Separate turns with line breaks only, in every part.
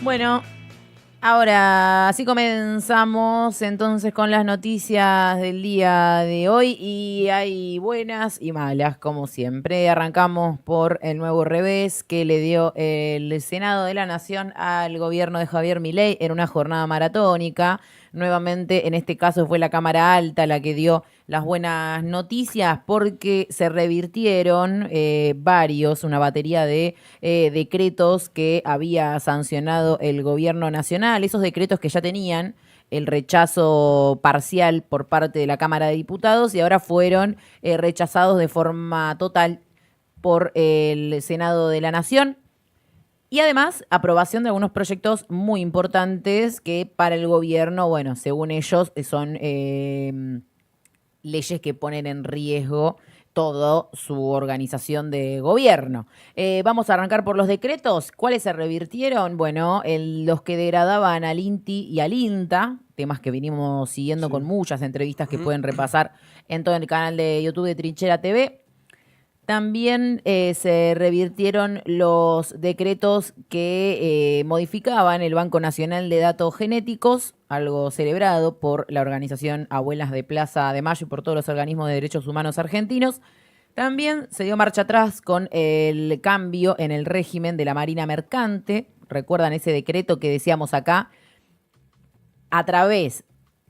Bueno, ahora sí comenzamos entonces con las noticias del día de hoy y hay buenas y malas como siempre. Arrancamos por el nuevo revés que le dio el Senado de la Nación al gobierno de Javier Milei en una jornada maratónica. Nuevamente, en este caso fue la Cámara Alta la que dio las buenas noticias porque se revirtieron una batería de decretos que había sancionado el gobierno nacional, esos decretos que ya tenían el rechazo parcial por parte de la Cámara de Diputados y ahora fueron rechazados de forma total por el Senado de la Nación. Y además, aprobación de algunos proyectos muy importantes que para el gobierno, bueno, según ellos, son leyes que ponen en riesgo toda su organización de gobierno. Vamos a arrancar por los decretos. ¿Cuáles se revirtieron? Bueno, los que degradaban al INTI y al INTA, temas que venimos siguiendo con muchas entrevistas que pueden repasar en todo el canal de YouTube de Trinchera TV. También se revirtieron los decretos que modificaban el Banco Nacional de Datos Genéticos, algo celebrado por la organización Abuelas de Plaza de Mayo y por todos los organismos de derechos humanos argentinos. También se dio marcha atrás con el cambio en el régimen de la Marina Mercante. ¿Recuerdan ese decreto que decíamos acá? A través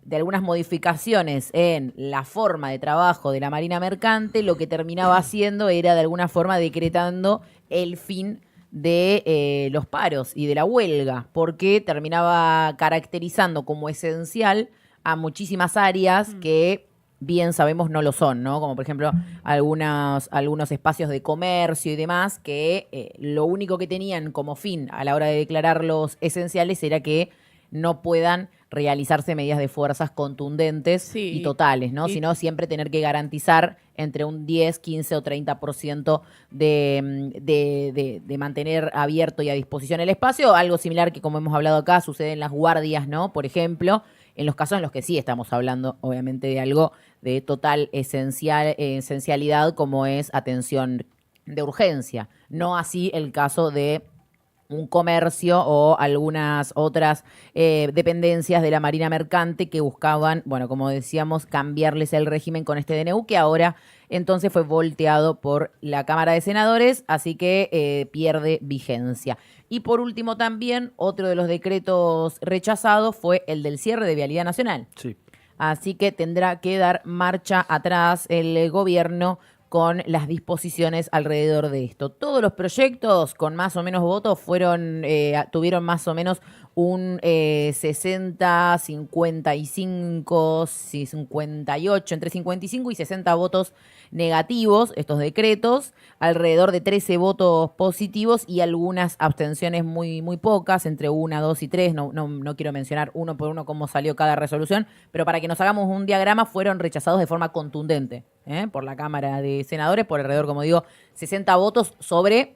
de algunas modificaciones en la forma de trabajo de la Marina Mercante, lo que terminaba haciendo era de alguna forma decretando el fin de los paros y de la huelga, porque terminaba caracterizando como esencial a muchísimas áreas que bien sabemos no lo son, ¿no? Como por ejemplo algunos espacios de comercio y demás, que lo único que tenían como fin a la hora de declararlos esenciales era que no puedan realizarse medidas de fuerzas contundentes y totales, ¿no? Sino siempre tener que garantizar entre un 10, 15 o 30% de mantener abierto y a disposición el espacio. Algo similar que, como hemos hablado acá, sucede en las guardias, ¿no? Por ejemplo, en los casos en los que sí estamos hablando, obviamente, de algo de total esencialidad, como es atención de urgencia. No así el caso de un comercio o algunas otras dependencias de la Marina Mercante que buscaban, bueno, como decíamos, cambiarles el régimen con este DNU que ahora entonces fue volteado por la Cámara de Senadores, así que pierde vigencia. Y por último también, otro de los decretos rechazados fue el del cierre de Vialidad Nacional.
Sí.
Así que tendrá que dar marcha atrás el gobierno con las disposiciones alrededor de esto. Todos los proyectos con más o menos votos tuvieron más o menos un 60, 55, 58, entre 55 y 60 votos negativos, estos decretos, alrededor de 13 votos positivos y algunas abstenciones muy, muy pocas, entre 1, 2 y 3, no quiero mencionar uno por uno cómo salió cada resolución, pero para que nos hagamos un diagrama, fueron rechazados de forma contundente por la Cámara de Senadores, por alrededor, como digo, 60 votos sobre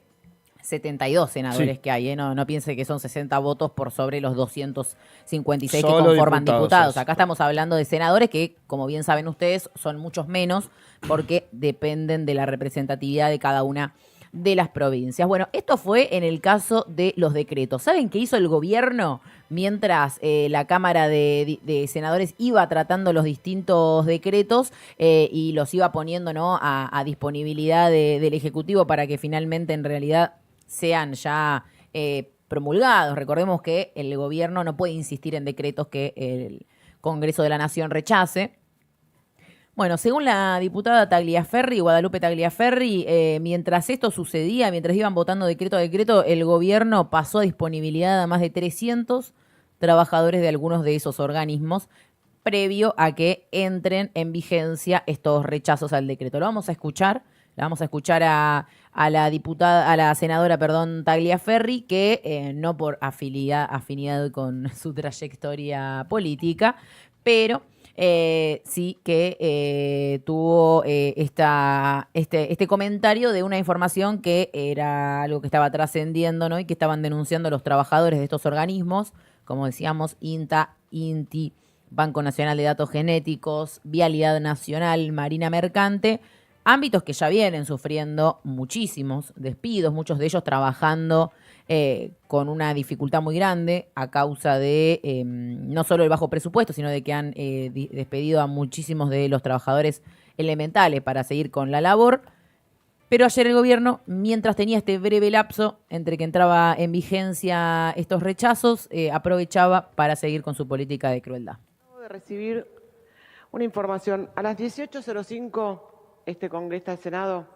72 senadores que hay, no piense que son 60 votos por sobre los 256 que conforman diputados. Acá estamos hablando de senadores que, como bien saben ustedes, son muchos menos porque dependen de la representatividad de cada una de las provincias. Bueno, esto fue en el caso de los decretos. ¿Saben qué hizo el gobierno mientras la Cámara de Senadores iba tratando los distintos decretos y los iba poniendo, ¿no?, a disponibilidad del Ejecutivo para que finalmente en realidad sean ya promulgados? Recordemos que el gobierno no puede insistir en decretos que el Congreso de la Nación rechace. Bueno, según la diputada Guadalupe Tagliaferri, mientras esto sucedía, mientras iban votando decreto a decreto, el gobierno pasó a disponibilidad a más de 300 trabajadores de algunos de esos organismos, previo a que entren en vigencia estos rechazos al decreto. Lo vamos a escuchar. La vamos a escuchar a la senadora, Tagliaferri, que no por afinidad con su trayectoria política, pero sí que tuvo este comentario de una información que era algo que estaba trascendiendo, ¿no?, y que estaban denunciando los trabajadores de estos organismos, como decíamos, INTA, INTI, Banco Nacional de Datos Genéticos, Vialidad Nacional, Marina Mercante, ámbitos que ya vienen sufriendo muchísimos despidos, muchos de ellos trabajando con una dificultad muy grande a causa de no solo el bajo presupuesto, sino de que han despedido a muchísimos de los trabajadores elementales para seguir con la labor. Pero ayer el gobierno, mientras tenía este breve lapso entre que entraba en vigencia estos rechazos, aprovechaba para seguir con su política de crueldad.
Acabo de recibir una información. A las 18:05, este Congreso del Senado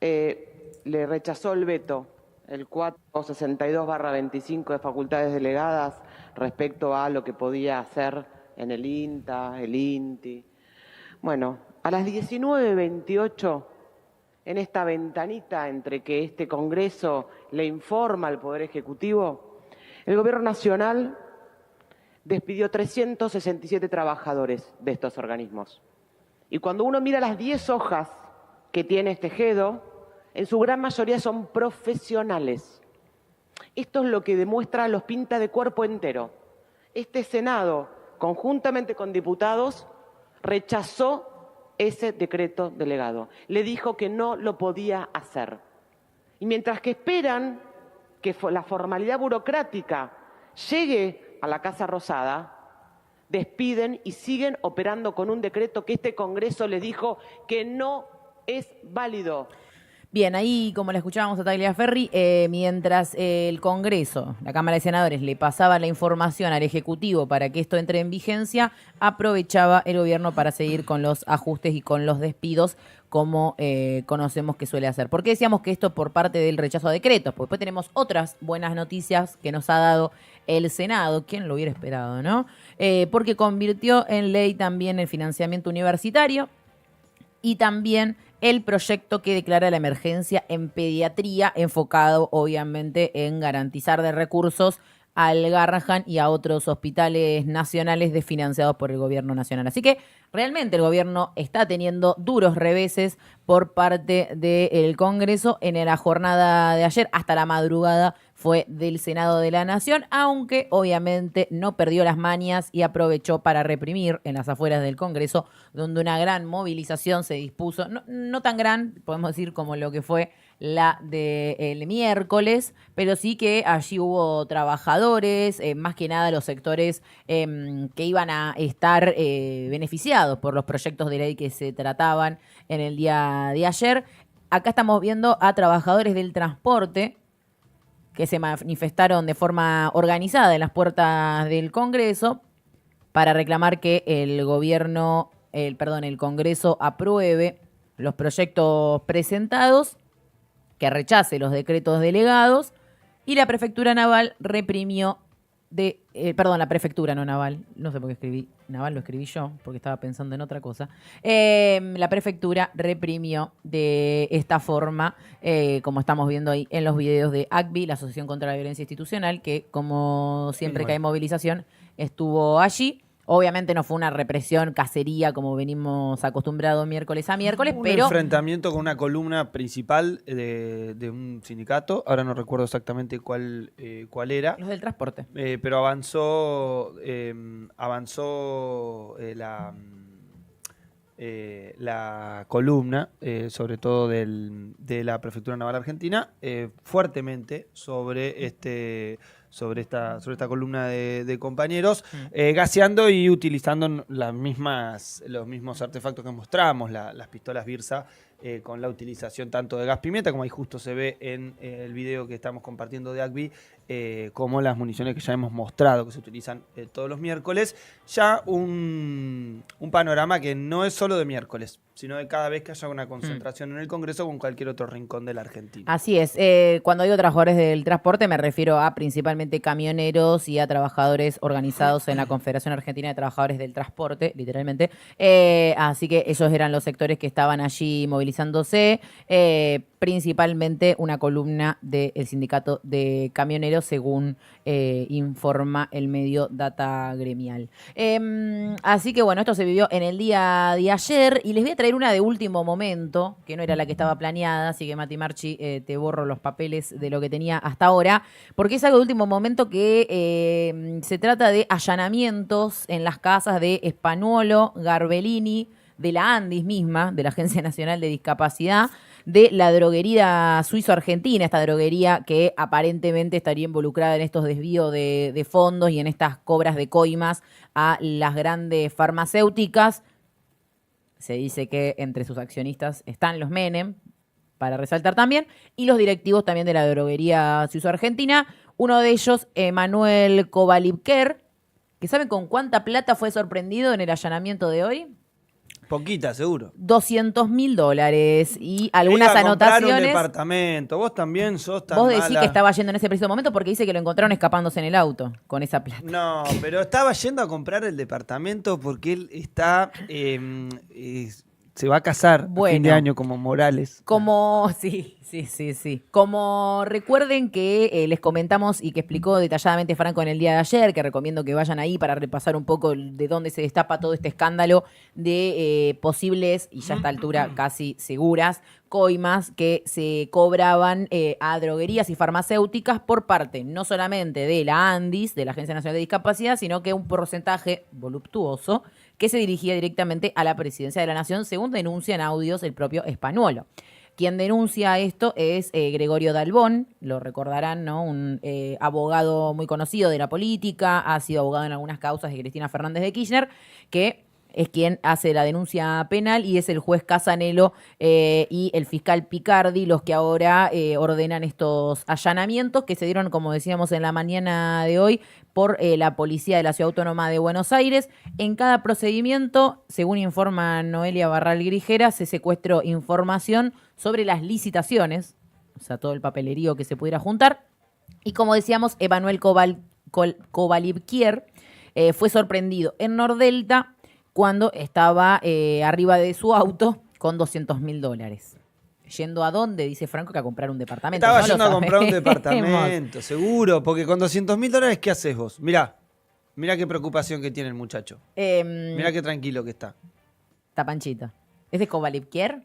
le rechazó el veto, el 462/25 de facultades delegadas respecto a lo que podía hacer en el INTA, el INTI. Bueno, a las 19:28, en esta ventanita entre que este Congreso le informa al Poder Ejecutivo, el Gobierno Nacional despidió 367 trabajadores de estos organismos. Y cuando uno mira las 10 hojas que tiene este GEDO, en su gran mayoría son profesionales. Esto es lo que demuestra, los pinta de cuerpo entero. Este Senado, conjuntamente con diputados, rechazó ese decreto delegado. Le dijo que no lo podía hacer. Y mientras que esperan que la formalidad burocrática llegue a la Casa Rosada, despiden y siguen operando con un decreto que este Congreso les dijo que no es válido.
Bien, ahí como la escuchábamos a Tagliaferri, mientras el Congreso, la Cámara de Senadores, le pasaba la información al Ejecutivo para que esto entre en vigencia, aprovechaba el gobierno para seguir con los ajustes y con los despidos, como conocemos que suele hacer. ¿Por qué decíamos que esto por parte del rechazo a decretos? Porque después tenemos otras buenas noticias que nos ha dado el Senado. ¿Quién lo hubiera esperado, no? Porque convirtió en ley también el financiamiento universitario y también el proyecto que declara la emergencia en pediatría, enfocado obviamente en garantizar de recursos al Garrahan y a otros hospitales nacionales desfinanciados por el gobierno nacional. Así que realmente el gobierno está teniendo duros reveses por parte del Congreso. En la jornada de ayer, hasta la madrugada, fue del Senado de la Nación, aunque obviamente no perdió las mañas y aprovechó para reprimir en las afueras del Congreso, donde una gran movilización se dispuso, no tan gran, podemos decir, como lo que fue la del miércoles, pero sí que allí hubo trabajadores, más que nada los sectores que iban a estar beneficiados por los proyectos de ley que se trataban en el día de ayer. Acá estamos viendo a trabajadores del transporte que se manifestaron de forma organizada en las puertas del Congreso para reclamar que el Congreso apruebe los proyectos presentados, que rechace los decretos delegados, y la prefectura naval reprimió la prefectura, no naval, no sé por qué escribí naval, lo escribí yo, porque estaba pensando en otra cosa. La prefectura reprimió de esta forma, como estamos viendo ahí en los videos de ACVI, la Asociación contra la Violencia Institucional, que como siempre que hay movilización, estuvo allí. Obviamente no fue una represión, cacería, como venimos acostumbrados miércoles a miércoles,
Un enfrentamiento con una columna principal de un sindicato, ahora no recuerdo exactamente cuál era.
Los del transporte.
Pero avanzó la columna, sobre todo de la Prefectura Naval Argentina, fuertemente sobre esta columna de compañeros, gaseando y utilizando los mismos artefactos que mostramos, las pistolas Birsa, con la utilización tanto de gas pimienta, como ahí justo se ve en el video que estamos compartiendo de ACVI, como las municiones que ya hemos mostrado que se utilizan todos los miércoles. Ya un panorama que no es solo de miércoles, sino de cada vez que haya una concentración en el Congreso o en cualquier otro rincón de la Argentina.
Así es. Cuando digo trabajadores del transporte me refiero a principalmente camioneros y a trabajadores organizados en la Confederación Argentina de Trabajadores del Transporte, literalmente. Así que esos eran los sectores que estaban allí movilizándose. Principalmente una columna del sindicato de camioneros, según informa el medio Data Gremial. Así que bueno, esto se vivió en el día de ayer y les voy a traer una de último momento, que no era la que estaba planeada, así que Mati Marchi, te borro los papeles de lo que tenía hasta ahora, porque es algo de último momento que se trata de allanamientos en las casas de Spanuolo, Garbellini, de la ANDIS misma, de la Agencia Nacional de Discapacidad, de la droguería suizo-argentina, esta droguería que aparentemente estaría involucrada en estos desvíos de fondos y en estas cobras de coimas a las grandes farmacéuticas. Se dice que entre sus accionistas están los Menem, para resaltar también, y los directivos también de la droguería suizo-argentina. Uno de ellos, Emanuel Kovalipker, que ¿saben con cuánta plata fue sorprendido en el allanamiento de hoy?
Poquita, seguro.
$200.000 y algunas
Iba a comprar
anotaciones.
un departamento. Vos también sos tan
Vos decís
mala.
que estaba yendo en ese preciso momento porque dice que lo encontraron escapándose en el auto con esa plata.
No, pero estaba yendo a comprar el departamento porque él está... se va a casar a fin de
Bueno.
año como Morales.
Como, sí. Como recuerden que les comentamos y que explicó detalladamente Franco en el día de ayer, que recomiendo que vayan ahí para repasar un poco de dónde se destapa todo este escándalo de posibles, y ya a esta altura casi seguras, coimas que se cobraban a droguerías y farmacéuticas por parte no solamente de la ANDIS, de la Agencia Nacional de Discapacidad, sino que un porcentaje voluptuoso que se dirigía directamente a la Presidencia de la Nación, según denuncia en audios el propio Españuelo. Quien denuncia esto es Gregorio Dalbón, lo recordarán, ¿no? Un abogado muy conocido de la política, ha sido abogado en algunas causas de Cristina Fernández de Kirchner, que es quien hace la denuncia penal, y es el juez Casanelo y el fiscal Picardi los que ahora ordenan estos allanamientos que se dieron, como decíamos en la mañana de hoy, por la Policía de la Ciudad Autónoma de Buenos Aires. En cada procedimiento, según informa Noelia Barral Grijera, se secuestró información sobre las licitaciones, o sea, todo el papelerío que se pudiera juntar. Y como decíamos, Emanuel Kovalipker fue sorprendido en Nordelta cuando estaba arriba de su auto con $200.000. ¿Yendo a dónde? Dice Franco que a comprar un departamento.
Estaba
No
yendo
lo
a comprar un
sabemos.
departamento, seguro, porque con $200.000, ¿qué haces vos? Mirá qué preocupación que tiene el muchacho. Mirá qué tranquilo que está.
Está panchito. ¿Es de Kovalipker?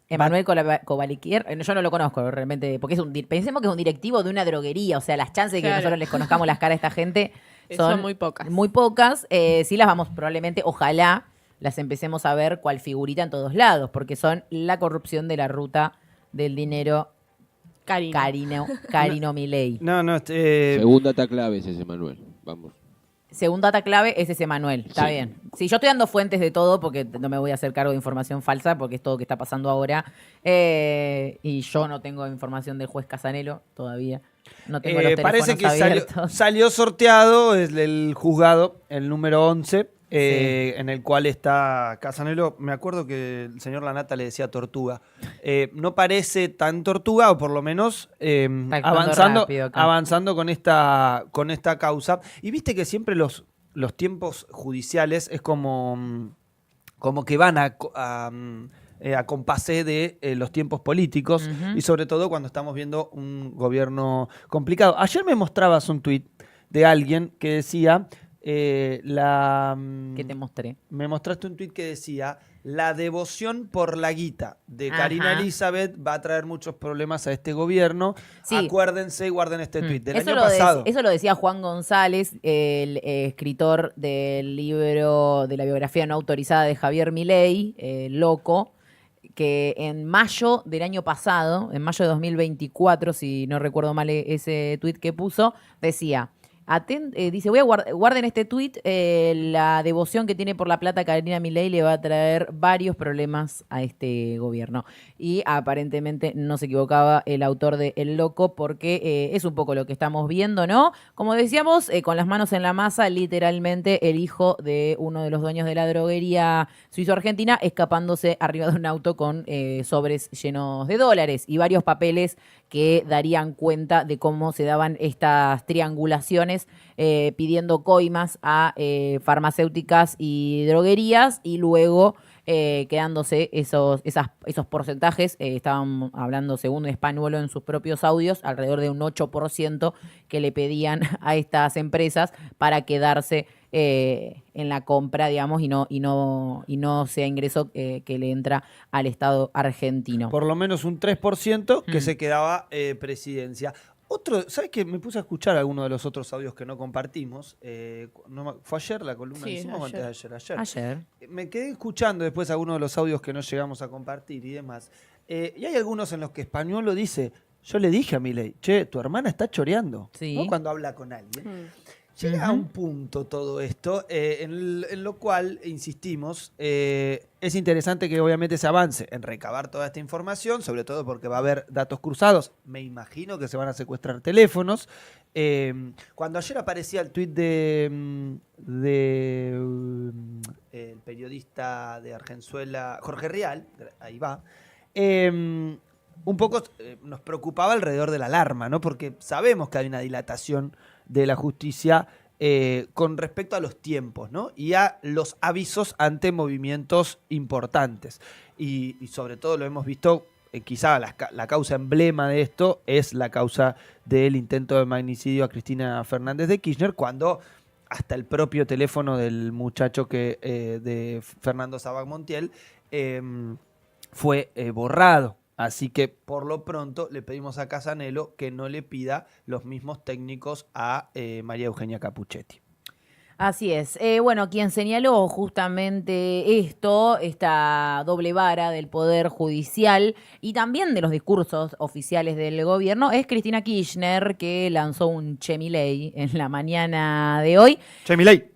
Emanuel Kovalipker. Yo no lo conozco realmente, porque pensemos que es un directivo de una droguería, o sea, las chances de que nosotros les conozcamos las caras a esta gente son
muy pocas.
Muy pocas. Sí las vamos probablemente, ojalá, las empecemos a ver cual figurita en todos lados, porque son la corrupción de la ruta del dinero Carino Milei.
No,
Según data clave es ese, Manuel. Vamos.
Según data clave es ese Manuel, está
Sí.
bien. Sí, yo estoy dando fuentes de todo porque no me voy a hacer cargo de información falsa porque es todo lo que está pasando ahora. Y yo no tengo información del juez Casanelo todavía. No tengo los teléfonos
parece que
abiertos.
salió sorteado el juzgado, el número 11, en el cual está Casanelo. Me acuerdo que el señor Lanata le decía tortuga. No parece tan tortuga, o por lo menos avanzando con esta causa. Y viste que siempre los tiempos judiciales es como que van a compasé de los tiempos políticos, y sobre todo cuando estamos viendo un gobierno complicado. Ayer me mostrabas un tuit de alguien que decía...
¿Qué te mostré?
Me mostraste un tuit que decía: la devoción por la guita de Karina Elizabeth va a traer muchos problemas a este gobierno. Sí. Acuérdense y guarden este tuit del año pasado.
Eso lo decía Juan González, el escritor del libro de la biografía no autorizada de Javier Milei, Loco, que en mayo del año pasado, en mayo de 2024, si no recuerdo mal ese tuit que puso, decía... dice, guarden este tuit, la devoción que tiene por la plata Karina Milei le va a traer varios problemas a este gobierno. Y aparentemente no se equivocaba el autor de El Loco, porque es un poco lo que estamos viendo, ¿no? Como decíamos, con las manos en la masa, literalmente el hijo de uno de los dueños de la droguería suizo-argentina escapándose arriba de un auto con sobres llenos de dólares y varios papeles que darían cuenta de cómo se daban estas triangulaciones pidiendo coimas a farmacéuticas y droguerías, y luego quedándose esos porcentajes. Estaban hablando, según Españuelo en sus propios audios, alrededor de un 8% que le pedían a estas empresas para quedarse en la compra, digamos, y no sea ingreso que le entra al Estado argentino.
Por lo menos un 3% que se quedaba presidencia. ¿Sabes qué? Me puse a escuchar algunos de los otros audios que no compartimos. ¿Fue ayer la columna que hicimos o antes de ayer?
Ayer.
Me quedé escuchando después algunos de los audios que no llegamos a compartir y demás. Y hay algunos en los que Españolo dice, yo le dije a Milei, che, tu hermana está choreando.
Sí.
¿No? Cuando habla con alguien. Llega a un punto todo esto, en lo cual, insistimos, es interesante que obviamente se avance en recabar toda esta información, sobre todo porque va a haber datos cruzados. Me imagino que se van a secuestrar teléfonos. Cuando ayer aparecía el tuit de el periodista de Argenzuela, Jorge Rial, ahí va, un poco nos preocupaba alrededor de la alarma, ¿no? Porque sabemos que hay una dilatación de la justicia con respecto a los tiempos, ¿no? Y a los avisos ante movimientos importantes. Y sobre todo lo hemos visto, quizá la causa emblema de esto es la causa del intento de magnicidio a Cristina Fernández de Kirchner, cuando hasta el propio teléfono del muchacho de Fernando Sabac Montiel fue borrado. Así que, por lo pronto, le pedimos a Casanelo que no le pida los mismos técnicos a María Eugenia Capuchetti.
Así es. Bueno, quien señaló justamente esta doble vara del Poder Judicial y también de los discursos oficiales del gobierno, es Cristina Kirchner, que lanzó un Che Milei en la mañana de hoy.
Che Milei.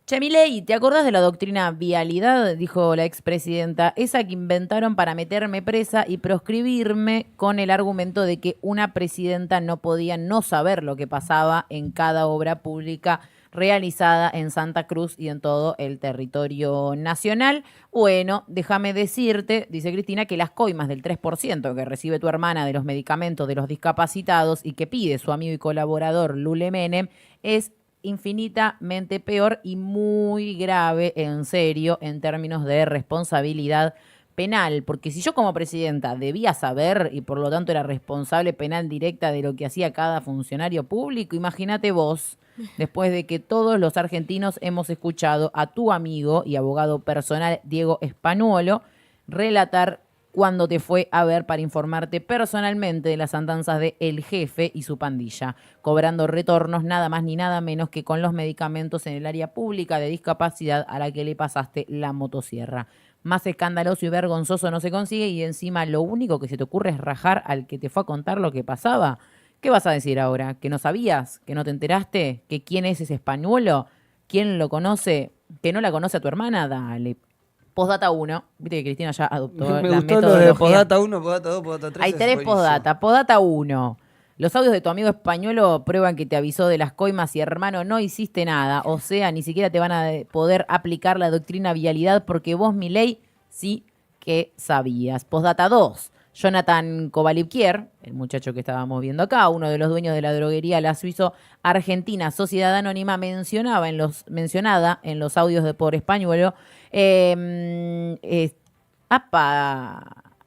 Che Milei, ¿te acordás de la doctrina vialidad? Dijo la expresidenta, esa que inventaron para meterme presa y proscribirme con el argumento de que una presidenta no podía no saber lo que pasaba en cada obra pública realizada en Santa Cruz y en todo el territorio nacional. Bueno, déjame decirte, dice Cristina, que las coimas del 3% que recibe tu hermana de los medicamentos de los discapacitados y que pide su amigo y colaborador Lule Menem es infinitamente peor y muy grave, en serio, en términos de responsabilidad penal, porque si yo como presidenta debía saber y por lo tanto era responsable penal directa de lo que hacía cada funcionario público, imagínate vos, después de que todos los argentinos hemos escuchado a tu amigo y abogado personal Diego Españolo relatar cuando te fue a ver para informarte personalmente de las andanzas de El Jefe y su pandilla, cobrando retornos nada más ni nada menos que con los medicamentos en el área pública de discapacidad a la que le pasaste la motosierra. Más escandaloso y vergonzoso no se consigue y encima lo único que se te ocurre es rajar al que te fue a contar lo que pasaba. ¿Qué vas a decir ahora? ¿Que no sabías? ¿Que no te enteraste? ¿Que quién es ese españolo? ¿Quién lo conoce? ¿Que no la conoce a tu hermana? Dale. Postdata 1, viste que Cristina ya adoptó
Me
la
gustó lo
metodología.
de postdata 1, postdata 2, postdata 3.
Hay 3 postdata. Postdata 1. Los audios de tu amigo españolo prueban que te avisó de las coimas y hermano no hiciste nada. O sea, ni siquiera te van a poder aplicar la doctrina vialidad porque vos, Milei, sí que sabías. Postdata 2. Jonathan Kovalevkier, el muchacho que estábamos viendo acá, uno de los dueños de la droguería La Suizo Argentina, Sociedad Anónima, mencionada en los audios de por Españolo,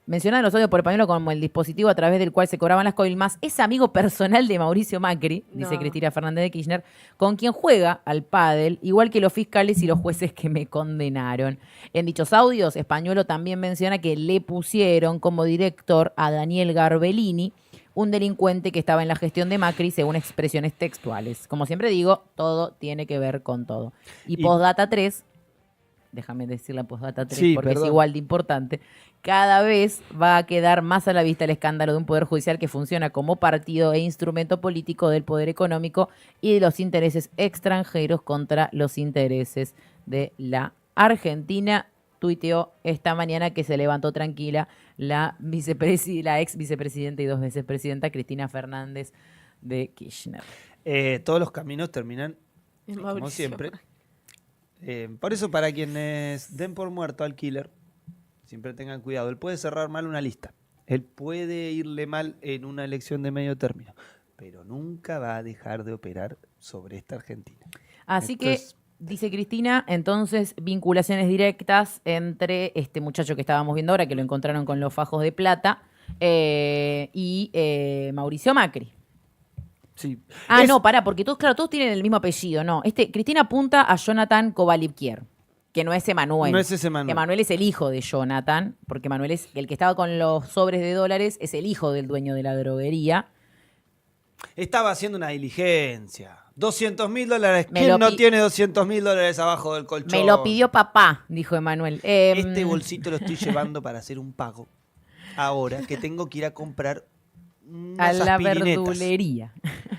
mencionada en los audios por Españolo como el dispositivo a través del cual se cobraban las coimas, es amigo personal de Mauricio Macri, dice Cristina Fernández de Kirchner, con quien juega al pádel, igual que los fiscales y los jueces que me condenaron. En dichos audios, Españolo también menciona que le pusieron como director a Daniel Garbellini, un delincuente que estaba en la gestión de Macri, según expresiones textuales. Como siempre digo, todo tiene que ver con todo. Y postdata 3, déjame decir la postdata 3
sí,
porque
perdón.
es igual de importante, cada vez va a quedar más a la vista el escándalo de un poder judicial que funciona como partido e instrumento político del poder económico y de los intereses extranjeros contra los intereses de la Argentina. Tuiteó esta mañana que se levantó tranquila la ex vicepresidenta y 2 veces presidenta Cristina Fernández de Kirchner.
Todos los caminos terminan, como
Mauricio.
siempre. Por eso, para quienes den por muerto al killer, siempre tengan cuidado. Él puede cerrar mal una lista. Él puede irle mal en una elección de medio término. Pero nunca va a dejar de operar sobre esta Argentina.
Así
Esto
que,
es-
dice Cristina, entonces vinculaciones directas entre este muchacho que estábamos viendo ahora, que lo encontraron con los fajos de plata, y Mauricio Macri.
Sí.
No, pará, porque todos tienen el mismo apellido, no. Cristina apunta a Jonathan Kovalevkier, que no es Emanuel.
No es ese Emanuel.
Emanuel es el hijo de Jonathan, porque Emanuel es el que estaba con los sobres de dólares, es el hijo del dueño de la droguería.
Estaba haciendo una diligencia. $200.000.
Me
¿Quién
lo
no
pi-
tiene $200.000 abajo del colchón?
Me lo pidió papá, dijo Emanuel.
Este bolsito lo estoy llevando para hacer un pago. Ahora que tengo que ir a comprar
a
unas
la
aspirinetas.
verdulería.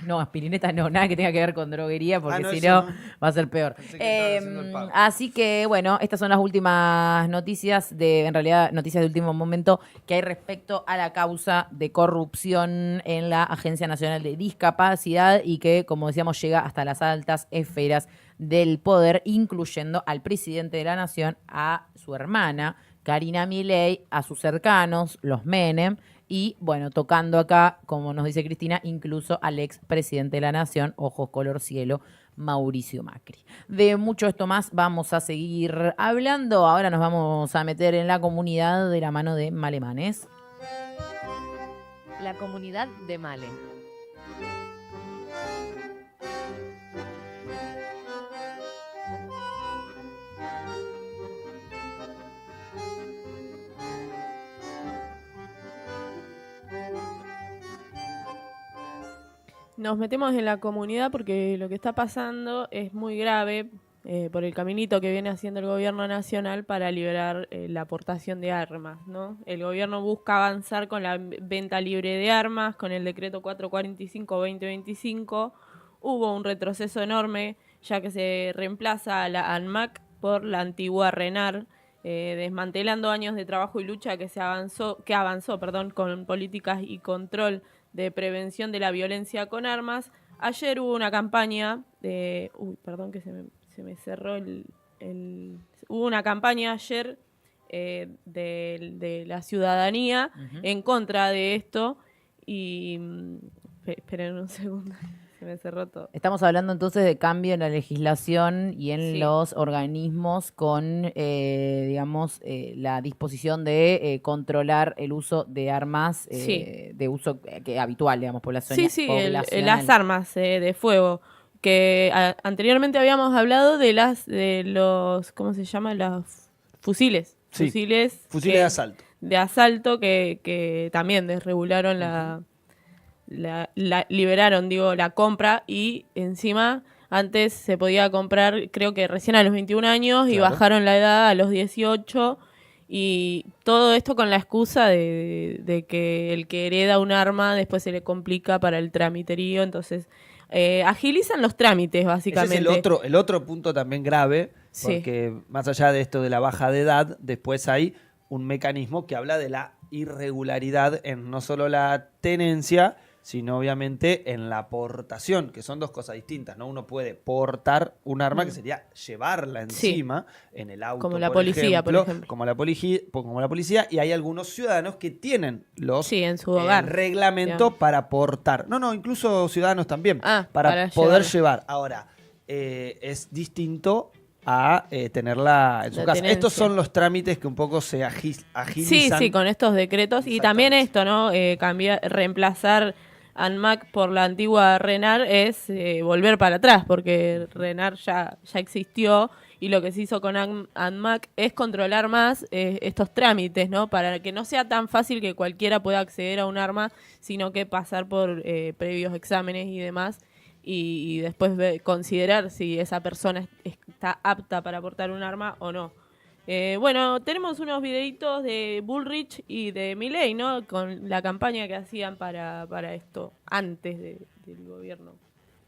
No, aspirineta no, nada que tenga que ver con droguería, porque
no,
si
eso
no
no.
va a ser peor.
Pensé que estaban haciendo el pago.
Así que, bueno, estas son las últimas noticias, en realidad, noticias de último momento que hay respecto a la causa de corrupción en la Agencia Nacional de Discapacidad y que, como decíamos, llega hasta las altas esferas del poder, incluyendo al presidente de la Nación, a su hermana, Karina Milei, a sus cercanos, los Menem, y bueno, tocando acá, como nos dice Cristina, incluso al ex presidente de la Nación, ojos color cielo, Mauricio Macri. De mucho esto más vamos a seguir hablando. Ahora nos vamos a meter en la comunidad de la mano de Malemanes.
La comunidad de Male.
Nos metemos en la comunidad porque lo que está pasando es muy grave por el caminito que viene haciendo el gobierno nacional para liberar la aportación de armas, ¿no? El gobierno busca avanzar con la venta libre de armas, con el decreto 445-2025. Hubo un retroceso enorme, ya que se reemplaza a la ANMAC por la antigua RENAR, desmantelando años de trabajo y lucha que avanzó con políticas y control de prevención de la violencia con armas. Ayer hubo una campaña de... perdón que se me cerró Hubo una campaña ayer de la ciudadanía en contra de esto y... esperen un segundo, se me cerró todo.
Estamos hablando entonces de cambio en la legislación y en los organismos con, digamos, la disposición de controlar el uso de armas de uso habitual, digamos, poblacional.
Las armas de fuego. Que anteriormente habíamos hablado de los, ¿cómo se llama? Los fusiles.
Sí, fusiles de asalto.
De asalto que también desregularon liberaron, la compra y encima antes se podía comprar, creo que recién a los 21 años y bajaron la edad a los 18 y todo esto con la excusa de que el que hereda un arma después se le complica para el tramiterío, entonces agilizan los trámites básicamente.
Ese es el otro punto también grave, porque más allá de esto de la baja de edad, después hay un mecanismo que habla de la irregularidad en no solo la tenencia, sino obviamente en la aportación, que son dos cosas distintas, ¿no? Uno puede portar un arma, que sería llevarla encima en el auto,
como la policía, por ejemplo.
Como la policía, y hay algunos ciudadanos que tienen los
en su hogar,
reglamento para portar. No, incluso ciudadanos también, para poder llevar. Ahora, es distinto a tenerla en su casa.
Tenencia.
Estos son los trámites que un poco se agilizan.
Sí, con estos decretos. Y también esto, ¿no? Reemplazar ANMAC por la antigua RENAR es volver para atrás, porque RENAR ya existió y lo que se hizo con ANMAC es controlar más estos trámites, ¿no? Para que no sea tan fácil que cualquiera pueda acceder a un arma, sino que pasar por previos exámenes y demás. Y después considerar si esa persona está apta para portar un arma o no. Bueno, tenemos unos videitos de Bullrich y de Milei, ¿no? Con la campaña que hacían para esto, antes del gobierno.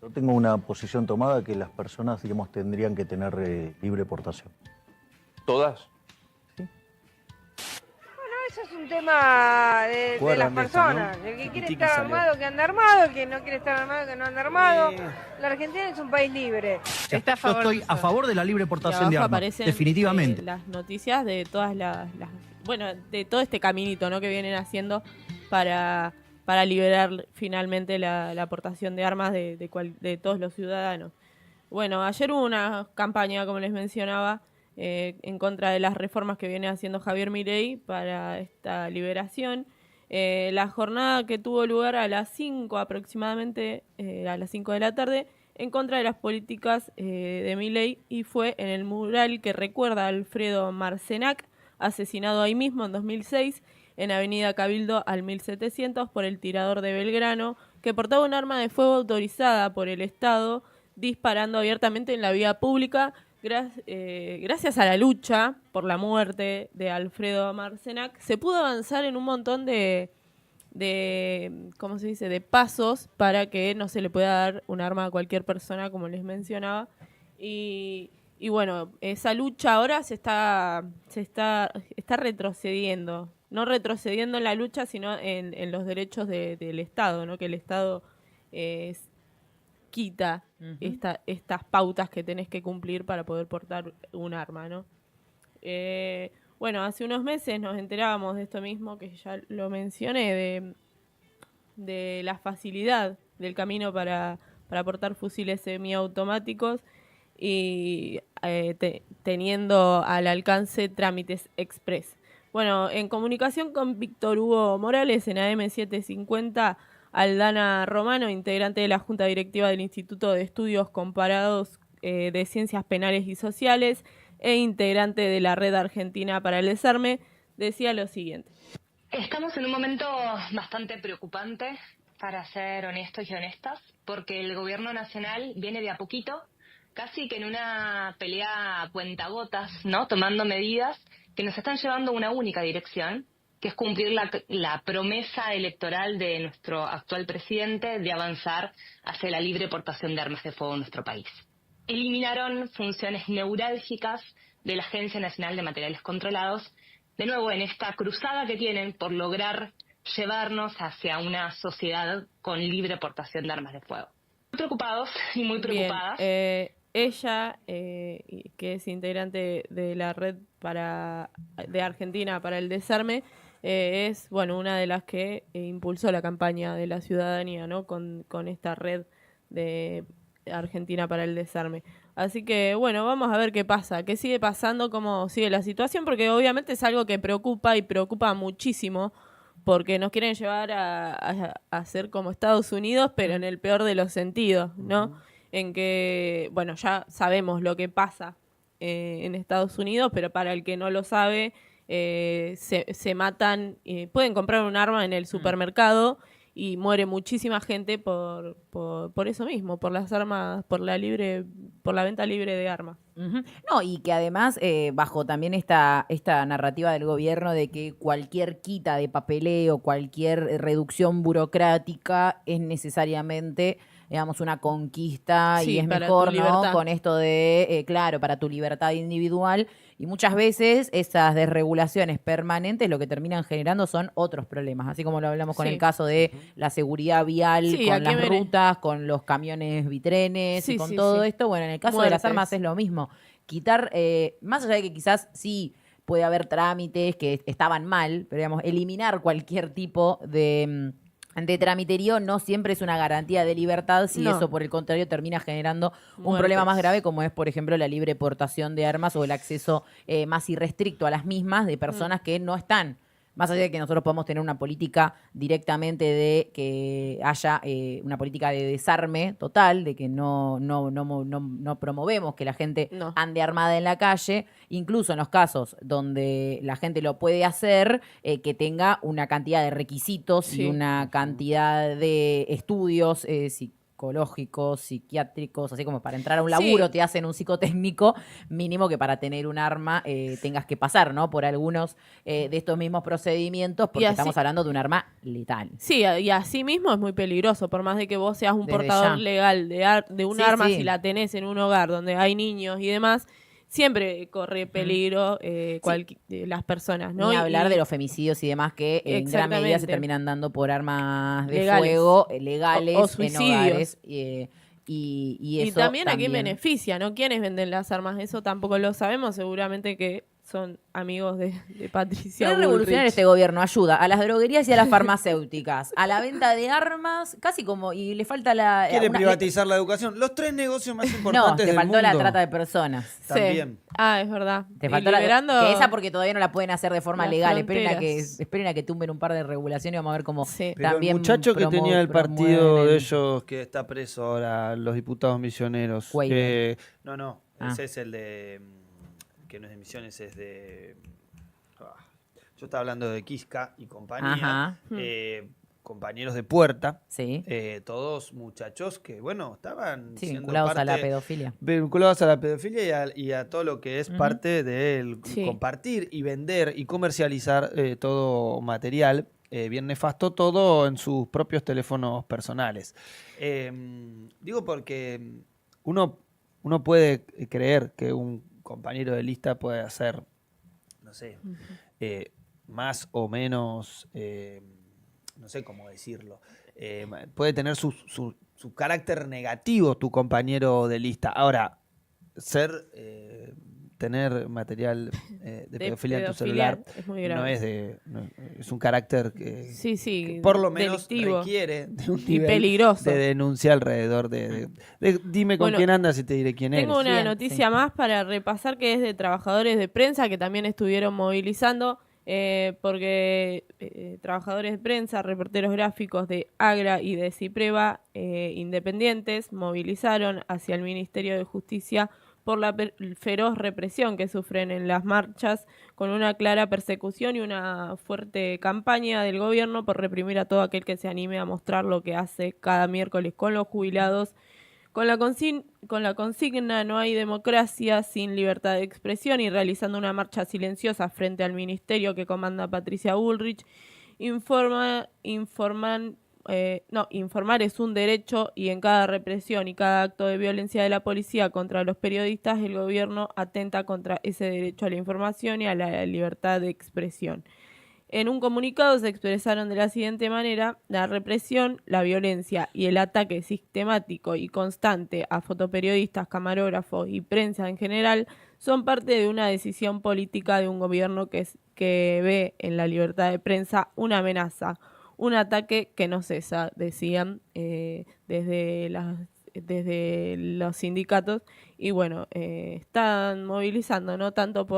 Yo tengo una posición tomada que las personas, digamos, tendrían que tener libre portación.
¿Todas?
Eso es un tema de las personas. El que quiere estar armado, que anda armado. El que no quiere estar armado, que no anda armado. La Argentina es un país libre.
Yo estoy a favor de la libre portación de armas, definitivamente.
Las noticias de todas de todo este caminito, ¿no? Que vienen haciendo para liberar finalmente la aportación de armas de todos los ciudadanos. Bueno, ayer hubo una campaña, como les mencionaba, en contra de las reformas que viene haciendo Javier Milei para esta liberación. La jornada que tuvo lugar a las 5 aproximadamente, a las 5 de la tarde, en contra de las políticas de Milei, y fue en el mural que recuerda a Alfredo Marcenac, asesinado ahí mismo en 2006, en Avenida Cabildo al 1700 por el tirador de Belgrano, que portaba un arma de fuego autorizada por el Estado, disparando abiertamente en la vía pública. Gracias a la lucha por la muerte de Alfredo Marcenac, se pudo avanzar en un montón de ¿cómo se dice?, de pasos para que no se le pueda dar un arma a cualquier persona, como les mencionaba. Y bueno, esa lucha ahora está retrocediendo. No retrocediendo en la lucha, sino en los derechos del Estado, ¿no? Que el Estado quita estas pautas que tenés que cumplir para poder portar un arma, ¿no? Bueno, hace unos meses nos enterábamos de esto mismo, que ya lo mencioné, de la facilidad del camino para portar fusiles semiautomáticos y teniendo al alcance trámites express. Bueno, en comunicación con Víctor Hugo Morales en AM750, Aldana Romano, integrante de la Junta Directiva del Instituto de Estudios Comparados de Ciencias Penales y Sociales e integrante de la Red Argentina para el Desarme, decía lo siguiente.
Estamos en un momento bastante preocupante, para ser honestos y honestas, porque el gobierno nacional viene de a poquito, casi que en una pelea a cuentagotas, ¿no? Tomando medidas que nos están llevando a una única dirección, que es cumplir la promesa electoral de nuestro actual presidente de avanzar hacia la libre portación de armas de fuego en nuestro país. Eliminaron funciones neurálgicas de la Agencia Nacional de Materiales Controlados, de nuevo en esta cruzada que tienen por lograr llevarnos hacia una sociedad con libre portación de armas de fuego. Muy preocupados y muy preocupadas.
Bien, ella, que es integrante de la Red de Argentina para el Desarme, es una de las que impulsó la campaña de la ciudadanía, ¿no? Con esta Red de Argentina para el Desarme. Así que, vamos a ver qué pasa, qué sigue pasando, cómo sigue la situación, porque obviamente es algo que preocupa y preocupa muchísimo, porque nos quieren llevar a ser como Estados Unidos, pero en el peor de los sentidos, ¿no? En que, ya sabemos lo que pasa en Estados Unidos, pero para el que no lo sabe, se matan, pueden comprar un arma en el supermercado y muere muchísima gente por eso mismo, por las armas, por la venta libre de armas.
No, y que además, bajo también esta narrativa del gobierno de que cualquier quita de papeleo, cualquier reducción burocrática es necesariamente, digamos, una conquista, y es mejor, ¿no? Con esto de, claro, para tu libertad individual. Y muchas veces esas desregulaciones permanentes lo que terminan generando son otros problemas, así como lo hablamos con el caso de la seguridad vial, con las rutas, con los camiones bitrenes y con todo esto. Bueno, en el caso de las armas es lo mismo. Quitar, más allá de que quizás sí puede haber trámites que estaban mal, pero digamos, eliminar cualquier tipo de tramiterío no siempre es una garantía de libertad, si eso por el contrario termina generando un problema más grave, como es, por ejemplo, la libre portación de armas o el acceso más irrestricto a las mismas de personas que no están. Más allá de que nosotros podamos tener una política directamente de que haya una política de desarme total, de que no promovemos que la gente ande armada en la calle, incluso en los casos donde la gente lo puede hacer, que tenga una cantidad de requisitos y una cantidad de estudios psicológicos, psiquiátricos, así como para entrar a un laburo te hacen un psicotécnico, mínimo que para tener un arma tengas que pasar, ¿no? Por algunos de estos mismos procedimientos, porque estamos hablando de un arma letal.
Sí, y así mismo es muy peligroso, por más de que vos seas un portador legal de un arma, si la tenés en un hogar donde hay niños y demás, siempre corre peligro las personas, ¿no?
Ni hablar de los femicidios y demás que en gran medida se terminan dando por armas de fuego legales
o suicidios.
En hogares. Y eso
también a quién beneficia, ¿no? ¿Quiénes venden las armas? Eso tampoco lo sabemos, seguramente que son amigos de Patricia Bullrich.
Revolucionar este gobierno ayuda a las droguerías y a las farmacéuticas, a la venta de armas, casi como, y le falta la...
Quiere privatizar la educación. Los 3 negocios más importantes del mundo.
No, te faltó la trata de personas.
También.
Es verdad.
Te faltó que esa porque todavía no la pueden hacer de forma legal. Esperen a que tumben un par de regulaciones y vamos a ver cómo también...
El muchacho que tenía el partido de ellos, que está preso ahora, los diputados misioneros. Ese es el de... que no es de Misiones, es de... Yo estaba hablando de Quisca y compañía. compañeros de puerta,
Sí.
todos muchachos que, bueno, estaban
Sí,
siendo
vinculados a la pedofilia.
Vinculados a la pedofilia y a todo lo que es parte del
Sí.
compartir y vender y comercializar todo material bien nefasto, todo en sus propios teléfonos personales. Digo porque uno puede creer que un compañero de lista puede hacer, no sé, más o menos, no sé cómo decirlo, puede tener su carácter negativo tu compañero de lista. Ahora, tener material de pedofilia en tu celular
es muy grave.
es un carácter que,
Sí,
que por lo menos
delictivo.
requiere de un
Y
nivel
peligroso.
de denuncia alrededor dime con quién andas y te diré quién eres.
Tengo una
Bien,
noticia más para repasar que es de trabajadores de prensa que también estuvieron movilizando porque trabajadores de prensa, reporteros gráficos de Agra y de Cipreva independientes movilizaron hacia el Ministerio de Justicia por la feroz represión que sufren en las marchas, con una clara persecución y una fuerte campaña del gobierno por reprimir a todo aquel que se anime a mostrar lo que hace cada miércoles con los jubilados. Con la consigna no hay democracia sin libertad de expresión y realizando una marcha silenciosa frente al ministerio que comanda Patricia Bullrich, informar es un derecho y en cada represión y cada acto de violencia de la policía contra los periodistas, el gobierno atenta contra ese derecho a la información y a la libertad de expresión. En un comunicado se expresaron de la siguiente manera: la represión, la violencia y el ataque sistemático y constante a fotoperiodistas, camarógrafos y prensa en general son parte de una decisión política de un gobierno que ve en la libertad de prensa una amenaza, un ataque que no cesa, decían desde los sindicatos. Y bueno, están movilizando, no tanto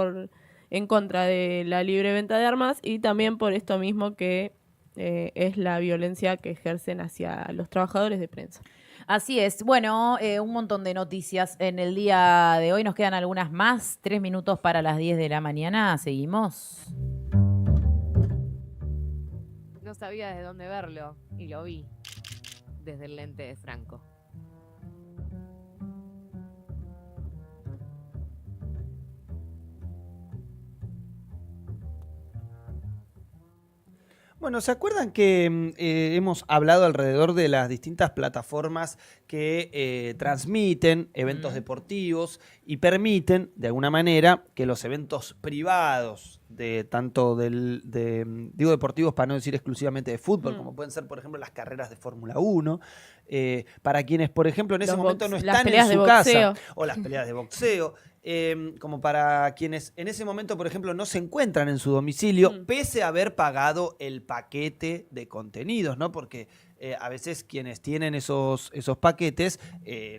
en contra de la libre venta de armas y también por esto mismo que es la violencia que ejercen hacia los trabajadores de prensa.
Así es. Bueno, un montón de noticias en el día de hoy. Nos quedan algunas más. 3 minutos para las 10 de la mañana. Seguimos.
No sabía desde dónde verlo y lo vi desde el lente de Franco.
Bueno, ¿se acuerdan que hemos hablado alrededor de las distintas plataformas que transmiten eventos deportivos y permiten, de alguna manera, que los eventos privados de tanto digo deportivos para no decir exclusivamente de fútbol, como pueden ser, por ejemplo, las carreras de Fórmula 1, para quienes, por ejemplo, en ese momento no están en su casa, o las peleas de boxeo, como para quienes en ese momento, por ejemplo, no se encuentran en su domicilio, pese a haber pagado el paquete de contenidos, ¿no? Porque a veces quienes tienen esos paquetes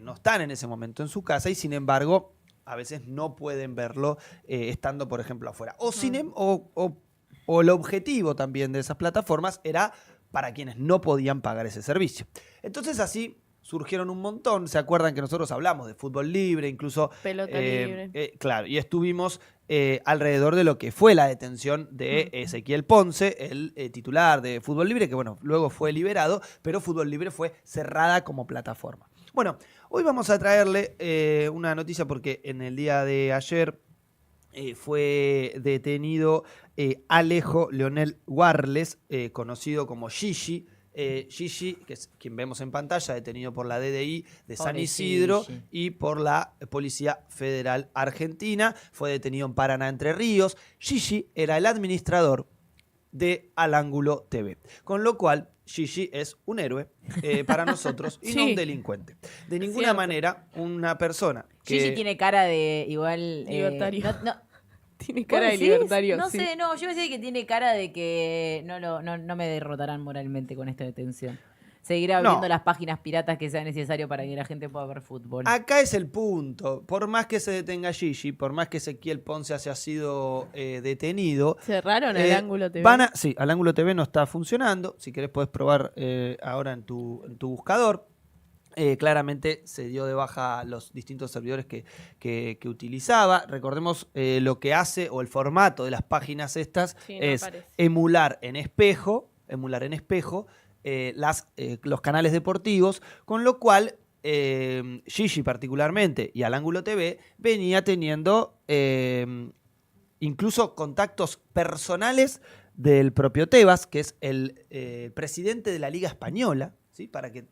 no están en ese momento en su casa y, sin embargo, a veces no pueden verlo estando, por ejemplo, afuera. O el objetivo también de esas plataformas era para quienes no podían pagar ese servicio. Entonces así surgieron un montón. ¿Se acuerdan que nosotros hablamos de fútbol libre, incluso?
Pelota libre.
Claro, y estuvimos alrededor de lo que fue la detención de Ezequiel Ponce, el titular de fútbol libre, que bueno, luego fue liberado, pero fútbol libre fue cerrada como plataforma. Bueno, hoy vamos a traerle una noticia porque en el día de ayer fue detenido Alejo Leonel Warles, conocido como Gigi. Gigi, que es quien vemos en pantalla, detenido por la DDI de San Isidro y por la Policía Federal Argentina. Fue detenido en Paraná, Entre Ríos. Gigi era el administrador de Al Ángulo TV. Con lo cual, Gigi es un héroe para nosotros y no un delincuente. De ninguna manera, una persona que...
Gigi tiene cara de igual...
libertario.
Tiene
cara de libertario.
No sé, no, yo pensé que tiene cara de que no me derrotarán moralmente con esta detención. Seguirá viendo las páginas piratas que sea necesario para que la gente pueda ver fútbol.
Acá es el punto. Por más que se detenga Gigi, por más que Ezequiel Ponce haya sido detenido...
¿Cerraron Al Ángulo TV?
Sí, Al Ángulo TV no está funcionando. Si querés podés probar ahora en tu buscador. Claramente se dio de baja los distintos servidores que utilizaba. Recordemos lo que hace, o el formato de las páginas estas, es emular en espejo los canales deportivos, con lo cual Gigi particularmente y Al Ángulo TV venía teniendo incluso contactos personales del propio Tebas, que es el presidente de la Liga Española, ¿sí? Para que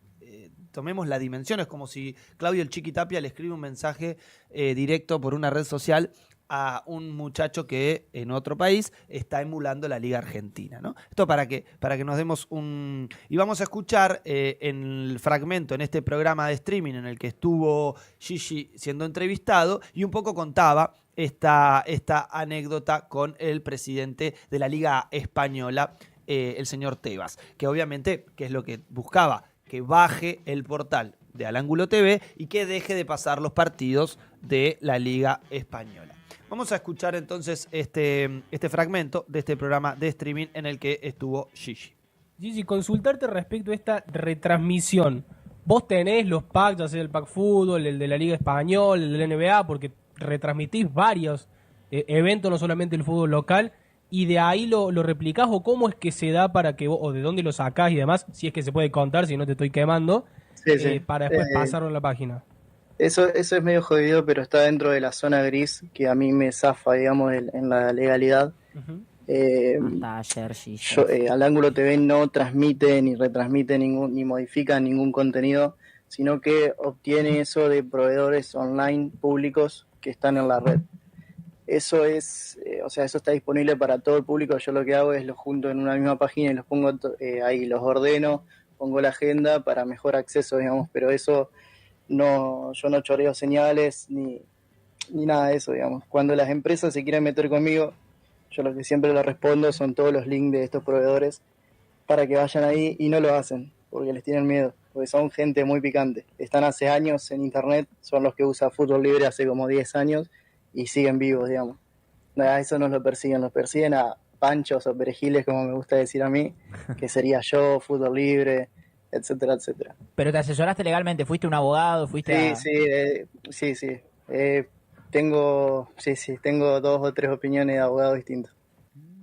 tomemos la dimensión. Es como si Claudio el Chiqui Tapia le escribe un mensaje directo por una red social a un muchacho que en otro país está emulando la Liga Argentina, ¿no? Esto para que nos demos un... Y vamos a escuchar en el fragmento, en este programa de streaming en el que estuvo Gigi siendo entrevistado, y un poco contaba esta anécdota con el presidente de la Liga Española, el señor Tebas, que obviamente, ¿qué es lo que buscaba? Que baje el portal de Al Ángulo TV y que deje de pasar los partidos de la Liga Española. Vamos a escuchar entonces este fragmento de este programa de streaming en el que estuvo Gigi.
Gigi, consultarte respecto a esta retransmisión. Vos tenés los packs, ya sea el pack fútbol, el de la Liga Española, el de la NBA, porque retransmitís varios eventos, no solamente el fútbol local, y de ahí lo replicás, o cómo es que se da para que vos, o de dónde lo sacás y demás, si es que se puede contar, si no te estoy quemando, sí. Para después pasarlo en la página.
Eso es medio jodido, pero está dentro de la zona gris que a mí me zafa, digamos, en la legalidad. Al Ángulo TV no transmite ni retransmite ni modifica ningún contenido, sino que obtiene eso de proveedores online públicos que están en la red. Eso es, eso está disponible para todo el público. Yo lo que hago es los junto en una misma página y los pongo ahí, los ordeno, pongo la agenda para mejor acceso, digamos, pero eso no, yo no choreo señales ni nada de eso, digamos. Cuando las empresas se quieren meter conmigo, yo lo que siempre les respondo son todos los links de estos proveedores para que vayan ahí, y no lo hacen porque les tienen miedo, porque son gente muy picante. Están hace años en internet, son los que usan Fútbol Libre hace como 10 años y siguen vivos, digamos. A eso no lo persiguen, los persiguen a panchos o perejiles, como me gusta decir a mí, que sería yo, Fútbol Libre, etcétera, etcétera.
¿Pero te asesoraste legalmente? ¿Fuiste un abogado? ¿Fuiste
Sí. Tengo 2 o 3 opiniones de abogados distintos.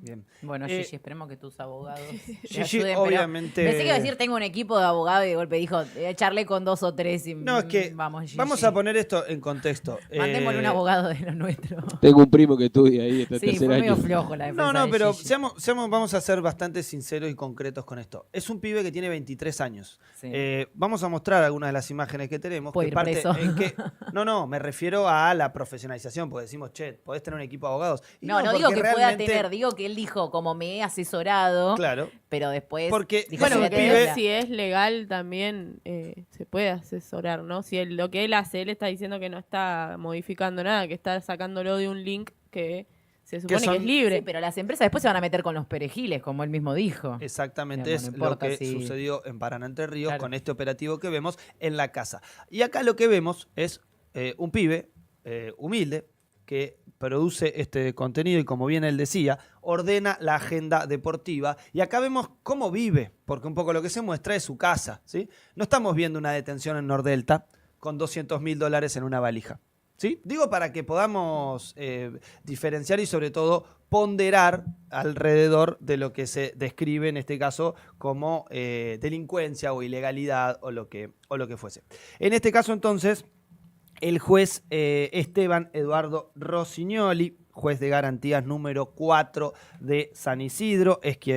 Bien.
Bueno, Gigi, esperemos que tus abogados
Gigi,
ayuden,
obviamente...
Pensé que iba a decir, tengo un equipo de abogados, y de golpe dijo, charlé con 2 o 3 y
No, es que vamos a poner esto en contexto.
Mandémosle un abogado de los nuestros.
Tengo un primo que estudia ahí, está en tercer
fue
año.
medio flojo la defensa.
No, pero
Gigi.
vamos a ser bastante sinceros y concretos con esto. Es un pibe que tiene 23 años.
Sí.
Vamos a mostrar algunas de las imágenes que tenemos.
Puede ir preso.
No, me refiero a la profesionalización, porque decimos, che, podés tener un equipo de abogados. Y
no digo que
realmente...
pueda tener, digo que él dijo, como me he asesorado,
claro,
pero después...
Porque,
dijo,
bueno,
que
porque si es legal también se puede asesorar, ¿no? Si lo que él hace, él está diciendo que no está modificando nada, que está sacándolo de un link que se supone que es libre.
Sí, pero las empresas después se van a meter con los perejiles, como él mismo dijo.
Exactamente,
Digamos,
es
no importa
lo que
si...
sucedió en Paraná, Entre Ríos,
Claro.
con este operativo que vemos en la casa. Y acá lo que vemos es un pibe humilde que produce este contenido y, como bien él decía, ordena la agenda deportiva. Y acá vemos cómo vive, porque un poco lo que se muestra es su casa, ¿sí? No estamos viendo una detención en Nordelta con $200.000 en una valija, ¿sí? Digo, para que podamos diferenciar y sobre todo ponderar alrededor de lo que se describe en este caso como delincuencia o ilegalidad o lo que fuese. En este caso, entonces, el juez Esteban Eduardo Rossignoli, juez de garantías número 4 de San Isidro, es quien